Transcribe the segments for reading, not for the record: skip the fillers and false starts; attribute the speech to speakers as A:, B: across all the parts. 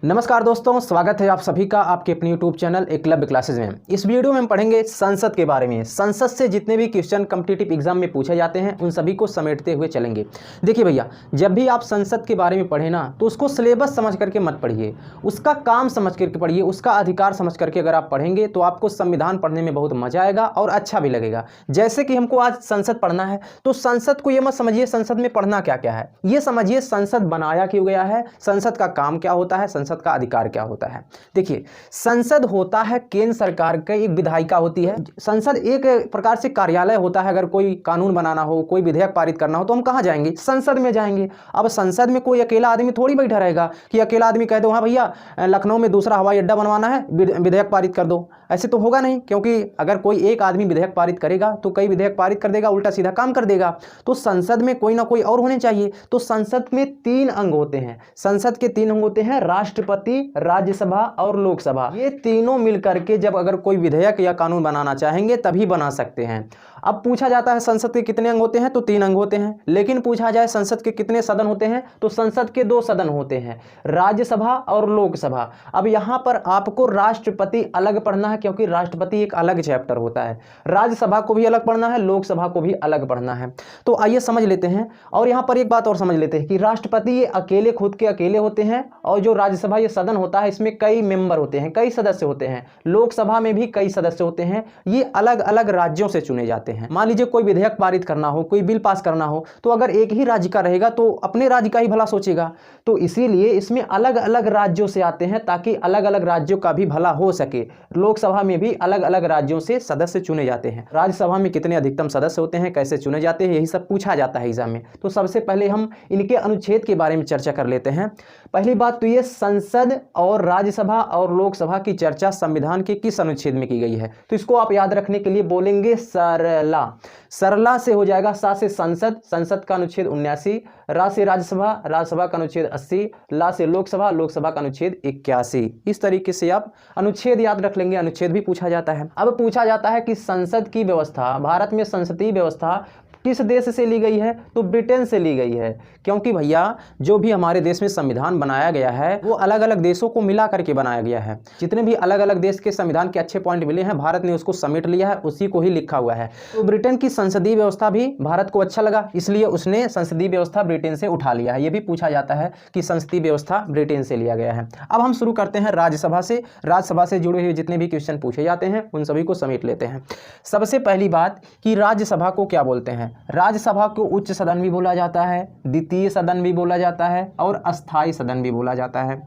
A: नमस्कार दोस्तों, स्वागत है आप सभी का आपके अपने YouTube चैनल एकलव्य क्लासेज में। इस वीडियो में हम पढ़ेंगे संसद के बारे में। संसद से जितने भी क्वेश्चन कॉम्पिटिटिव एग्जाम में पूछे जाते हैं उन सभी को समेटते हुए चलेंगे। देखिए भैया, जब भी आप संसद के बारे में पढ़े ना तो उसको सिलेबस समझ करके मत पढ़िए, उसका काम समझ करके पढ़िए, उसका अधिकार समझ करके अगर आप पढ़ेंगे तो आपको संविधान पढ़ने में बहुत मजा आएगा और अच्छा भी लगेगा। जैसे कि हमको आज संसद पढ़ना है तो संसद को ये मत समझिए संसद में पढ़ना क्या क्या है, ये समझिए संसद बनाया क्यों गया है, संसद का काम क्या होता है, संसद का अधिकार क्या होता है। देखिए, संसद होता है केंद्र सरकार का एक विधायिका होती है। संसद एक प्रकार से कार्यालय होता है। अगर कोई कानून बनाना हो, कोई विधेयक पारित करना हो तो हम कहाँ जाएंगे? संसद में जाएंगे। अब संसद में कोई अकेला आदमी थोड़ी बैठा रहेगा कि अकेला आदमी कह दो हाँ भैया लखनऊ में दूसरा हवाई अड्डा बनवाना है, विधेयक पारित कर दो। ऐसे तो होगा नहीं, क्योंकि अगर कोई एक आदमी विधेयक पारित करेगा तो कई विधेयक पारित कर देगा, उल्टा सीधा काम कर देगा। तो संसद में कोई ना कोई और होने चाहिए। तो संसद में 3 अंग होते हैं। संसद के 3 अंग होते हैं, राष्ट्रपति, राज्यसभा और लोकसभा। ये तीनों मिलकर के जब अगर कोई विधेयक या कानून बनाना चाहेंगे तभी बना सकते हैं। अब पूछा जाता है संसद के कितने अंग होते हैं तो 3 अंग होते हैं। लेकिन पूछा जाए संसद के कितने सदन होते हैं तो संसद के 2 सदन होते हैं, राज्यसभा और लोकसभा। अब यहां पर आपको राष्ट्रपति अलग पढ़ना है, क्योंकि राष्ट्रपति एक अलग चैप्टर होता है। राज्यसभा को भी अलग पढ़ना है, लोकसभा को भी अलग पढ़ना है। तो आइए समझ लेते हैं। और यहां पर एक बात और समझ लेते हैं कि राष्ट्रपति ये अकेले खुद के अकेले होते हैं, और जो राज्यसभा ये सदन होता है इसमें कई मेंबर होते हैं, कई सदस्य होते हैं। लोकसभा में भी कई सदस्य होते हैं, ये अलग अलग राज्यों से चुने जाते हैं। मान लीजिए कोई विधेयक पारित करना हो, कोई बिल पास करना हो, तो अगर एक ही राज्य का रहेगा तो अपने राज्य का ही भला सोचेगा। तो इसीलिए इसमें अलग अलग राज्यों से आते हैं ताकि अलग अलग राज्यों का भी भला हो सके। लोकसभा में भी अलग अलग राज्यों से सदस्य चुने जाते हैं। राज्यसभा में कितने अधिकतम सदस्य होते हैं, कैसे चुने जाते हैं, यही सब पूछा जाता है एग्जाम में। तो सबसे पहले हम इनके अनुच्छेद के बारे में चर्चा कर लेते हैं। पहली बात तो ये, संसद और राज्यसभा और लोकसभा की चर्चा संविधान के किस अनुच्छेद में की गई है। तो इसको आप याद रखने के लिए बोलेंगे सरला। सरला से हो जाएगा, सा से संसद, संसद का अनुच्छेद 79, रा से राज्यसभा, राज्यसभा का अनुच्छेद 80, ला से लोकसभा, लोकसभा का अनुच्छेद 81। इस तरीके से आप अनुच्छेद याद रख लेंगे। अनुच्छेद भी पूछा जाता है। अब पूछा जाता है कि संसद की व्यवस्था, भारत में संसदीय व्यवस्था किस देश से ली गई है तो ब्रिटेन से ली गई है। क्योंकि भैया जो भी हमारे देश में संविधान बनाया गया है वो अलग अलग देशों को मिला करके बनाया गया है। जितने भी अलग अलग देश के संविधान के अच्छे पॉइंट मिले हैं भारत ने उसको समेट लिया है, उसी को ही लिखा हुआ है। तो ब्रिटेन की संसदीय व्यवस्था भी भारत को अच्छा लगा, इसलिए उसने संसदीय व्यवस्था ब्रिटेन से उठा लिया है। ये भी पूछा जाता है कि संसदीय व्यवस्था ब्रिटेन से लिया गया है। अब हम शुरू करते हैं राज्यसभा से। राज्यसभा से जुड़े हुए जितने भी क्वेश्चन पूछे जाते हैं उन सभी को समेट लेते हैं। सबसे पहली बात कि राज्यसभा को क्या बोलते हैं। राज्यसभा को उच्च सदन भी बोला जाता है, द्वितीय सदन भी बोला जाता है और अस्थायी सदन भी बोला जाता है।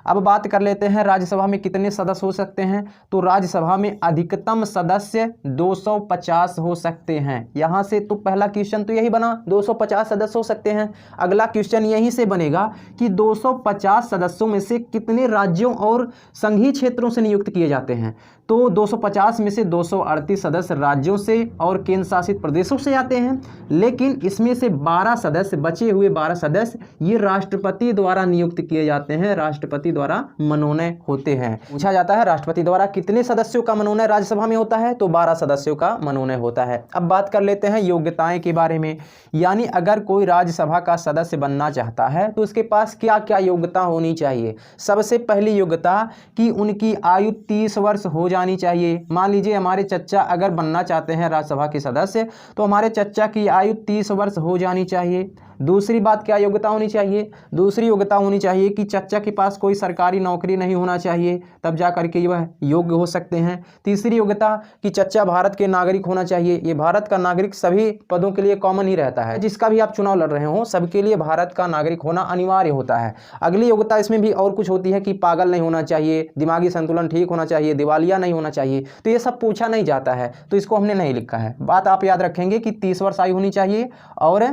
A: अब बात कर लेते हैं राज्यसभा में कितने सदस्य हो सकते हैं। तो राज्यसभा में अधिकतम सदस्य 250 हो सकते हैं। यहाँ से तो पहला क्वेश्चन तो यही बना, 250 सदस्य हो सकते हैं। अगला क्वेश्चन यहीं से बनेगा कि 250 सदस्यों में से कितने राज्यों और संघीय क्षेत्रों से नियुक्त किए जाते हैं। तो 250 में से 238 सदस्य राज्यों से और केंद्र शासित प्रदेशों से आते हैं, लेकिन इसमें से 12 सदस्य, बचे हुए 12 सदस्य ये राष्ट्रपति द्वारा नियुक्त किए जाते हैं, राष्ट्रपति द्वारा मनोनय होते हैं। पूछा जाता है राष्ट्रपति द्वारा कितने सदस्यों का मनोनय राज्यसभा में होता है तो 12 सदस्यों का मनोनय होता है। अब बात कर लेते हैं योग्यताएं के बारे में। यानी अगर कोई राज्यसभा का सदस्य बनना चाहता है तो उसके पास क्या क्या योग्यता होनी चाहिए। सबसे पहली योग्यता कि उनकी आयु 30 वर्ष हो जानी चाहिए। मान लीजिए हमारे चच्चा अगर बनना चाहते हैं राज्यसभा के सदस्य तो हमारे चच्चा की आयु 30 वर्ष हो जानी चाहिए। दूसरी बात क्या योग्यता होनी चाहिए, दूसरी योग्यता होनी चाहिए कि चच्चा के पास कोई सरकारी नौकरी नहीं होना चाहिए, तब जा करके वह योग्य हो सकते हैं। तीसरी योग्यता कि चच्चा भारत के नागरिक होना चाहिए। ये भारत का नागरिक सभी पदों के लिए कॉमन ही रहता है, जिसका भी आप चुनाव लड़ रहे हो सबके लिए भारत का नागरिक होना अनिवार्य होता है। अगली योग्यता इसमें भी और कुछ होती है कि पागल नहीं होना चाहिए, दिमागी संतुलन ठीक होना चाहिए, दिवालिया नहीं होना चाहिए। तो ये सब पूछा नहीं जाता है तो इसको हमने नहीं लिखा है। बात आप याद रखेंगे कि 30 वर्ष आयु होनी चाहिए और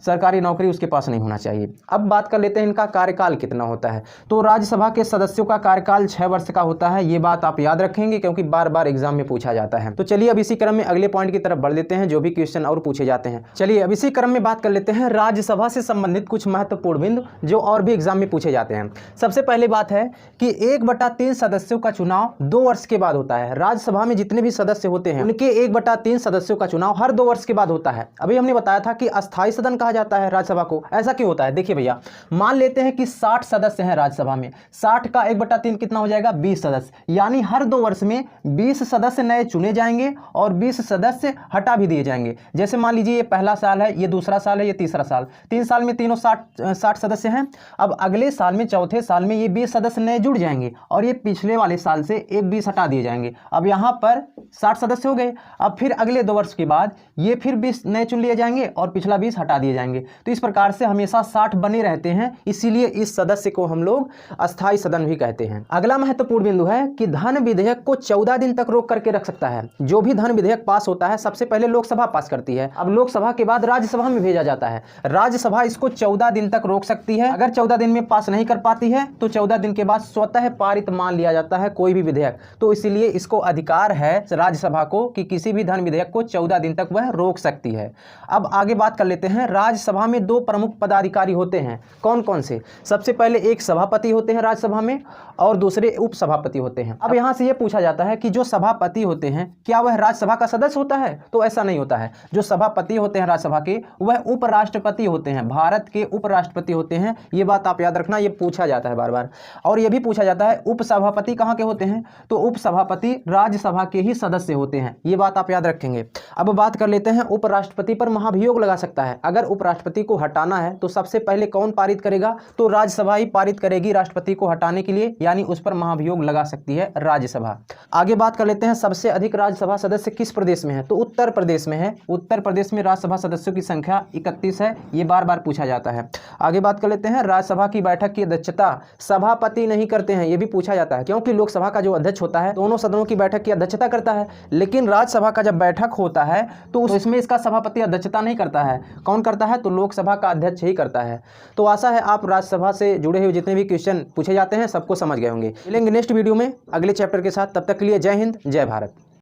A: सरकारी नौकरी उसके पास नहीं होना चाहिए। अब बात कर लेते हैं इनका कार्यकाल कितना होता है। तो राज्यसभा के सदस्यों का कार्यकाल 6 वर्ष का होता है। ये बात आप याद रखेंगे क्योंकि बार बार एग्जाम में पूछा जाता है। तो चलिए अब इसी क्रम में अगले पॉइंट की तरफ बढ़ लेते हैं जो भी क्वेश्चन और पूछे जाते हैं। चलिए अब इसी क्रम में बात कर लेते हैं राज्यसभा से संबंधित कुछ महत्वपूर्ण बिंदु जो और भी एग्जाम में पूछे जाते हैं। सबसे पहली बात है कि 1/3 सदस्यों का चुनाव 2 वर्ष के बाद होता है। राज्यसभा में जितने भी सदस्य होते हैं उनके 1/3 सदस्यों का चुनाव हर 2 वर्ष के बाद होता है। अभी हमने बताया था कि अस्थायी सदन कहा जाता है राज्यसभा को। ऐसा क्यों होता है? देखिए भैया, मान लेते हैं कि 60 सदस्य हैं राज्यसभा में, 60 का 1/3 कितना हो जाएगा? 20 सदस्य। यानी हर 2 वर्ष में 20 सदस्य नए चुने जाएंगे और 20 सदस्य हटा भी दिए जाएंगे। जैसे मान लीजिए ये पहला साल है, ये दूसरा साल है, ये तीसरा साल, 3 साल में तीनों 60 सदस्य हैं। अब अगले साल में, चौथे साल में ये 20 सदस्य नए जुड़ जाएंगे और ये पिछले वाले साल से एक 20 हटा दिए जाएंगे। अब यहाँ पर 60 सदस्य हो गए। अब फिर अगले 2 वर्ष के बाद ये फिर 20 नए चुन लिए जाएंगे और पिछला 20 हटा दिए जाएंगे। तो इस प्रकार से हमेशा 60 बने रहते हैं, इसीलिए इस सदस्य को हम लोग अस्थायी सदन भी कहते हैं। अगला महत्वपूर्ण बिंदु है कि धन विधेयक को 14 दिन तक रोक करके रख सकता है। जो भी धन विधेयक पास होता है सबसे पहले लोकसभा पास करती है, अब लोकसभा के बाद राज्यसभा में भेजा जाता है। राज्यसभा इसको 14 दिन तक रोक सकती है। अगर 14 दिन में पास नहीं कर पाती है तो 14 दिन के बाद स्वतः पारित मान लिया जाता है कोई भी विधेयक। तो इसीलिए इसको अधिकार है राज्यसभा को कि किसी भी धन विधेयक को 14 दिन तक वह रोक सकती है। अब आगे बात कर लेते हैं। राज्यसभा में 2 प्रमुख पदाधिकारी होते हैं। कौन कौन से? सबसे पहले एक सभापति होते हैं राज्यसभा में और दूसरे उपसभापति होते हैं। अब यहां से यह पूछा जाता है कि जो सभापति होते हैं क्या वह राज्यसभा का सदस्य होता है? तो ऐसा नहीं होता है। जो सभापति होते हैं राज्यसभा के वह उपराष्ट्रपति होते हैं, भारत के उपराष्ट्रपति होते हैं। ये बात आप याद रखना, ये पूछा जाता है बार बार। और यह भी पूछा जाता है उपसभापति कहां के होते हैं? तो उपसभापति राज्यसभा के ही सदस्य होते हैं। ये बात आप याद रखेंगे। अब बात कर लेते हैं, उपराष्ट्रपति पर महाभियोग लगा सकता है। अगर उपराष्ट्रपति को हटाना है तो सबसे पहले कौन पारित करेगा? तो राज्यसभा ही पारित करेगी राष्ट्रपति को हटाने के लिए, यानी उस पर महाभियोग लगा सकती है राज्यसभा। आगे बात कर लेते हैं, सबसे अधिक राज्यसभा सदस्य किस प्रदेश में है? तो उत्तर प्रदेश में है। उत्तर प्रदेश में राज्यसभा सदस्यों की संख्या 31 है। ये बार बार पूछा जाता है। आगे बात कर लेते हैं, राज्यसभा की बैठक की अध्यक्षता सभापति नहीं करते हैं। ये भी पूछा जाता है क्योंकि लोकसभा का जो अध्यक्ष होता है दोनों सदनों की बैठक की अध्यक्षता करता है, लेकिन राज्यसभा का जब बैठक होता है तो इसमें इसका सभापति अध्यक्षता नहीं करता है। कौन करता है? तो लोकसभा का अध्यक्ष ही करता है। तो आशा है आप राज्यसभा से जुड़े हुए जितने भी क्वेश्चन पूछे जाते हैं सबको समझ गए होंगे। मिलेंगे नेक्स्ट वीडियो में अगले चैप्टर के साथ। तब तक के लिए जय हिंद, जय भारत।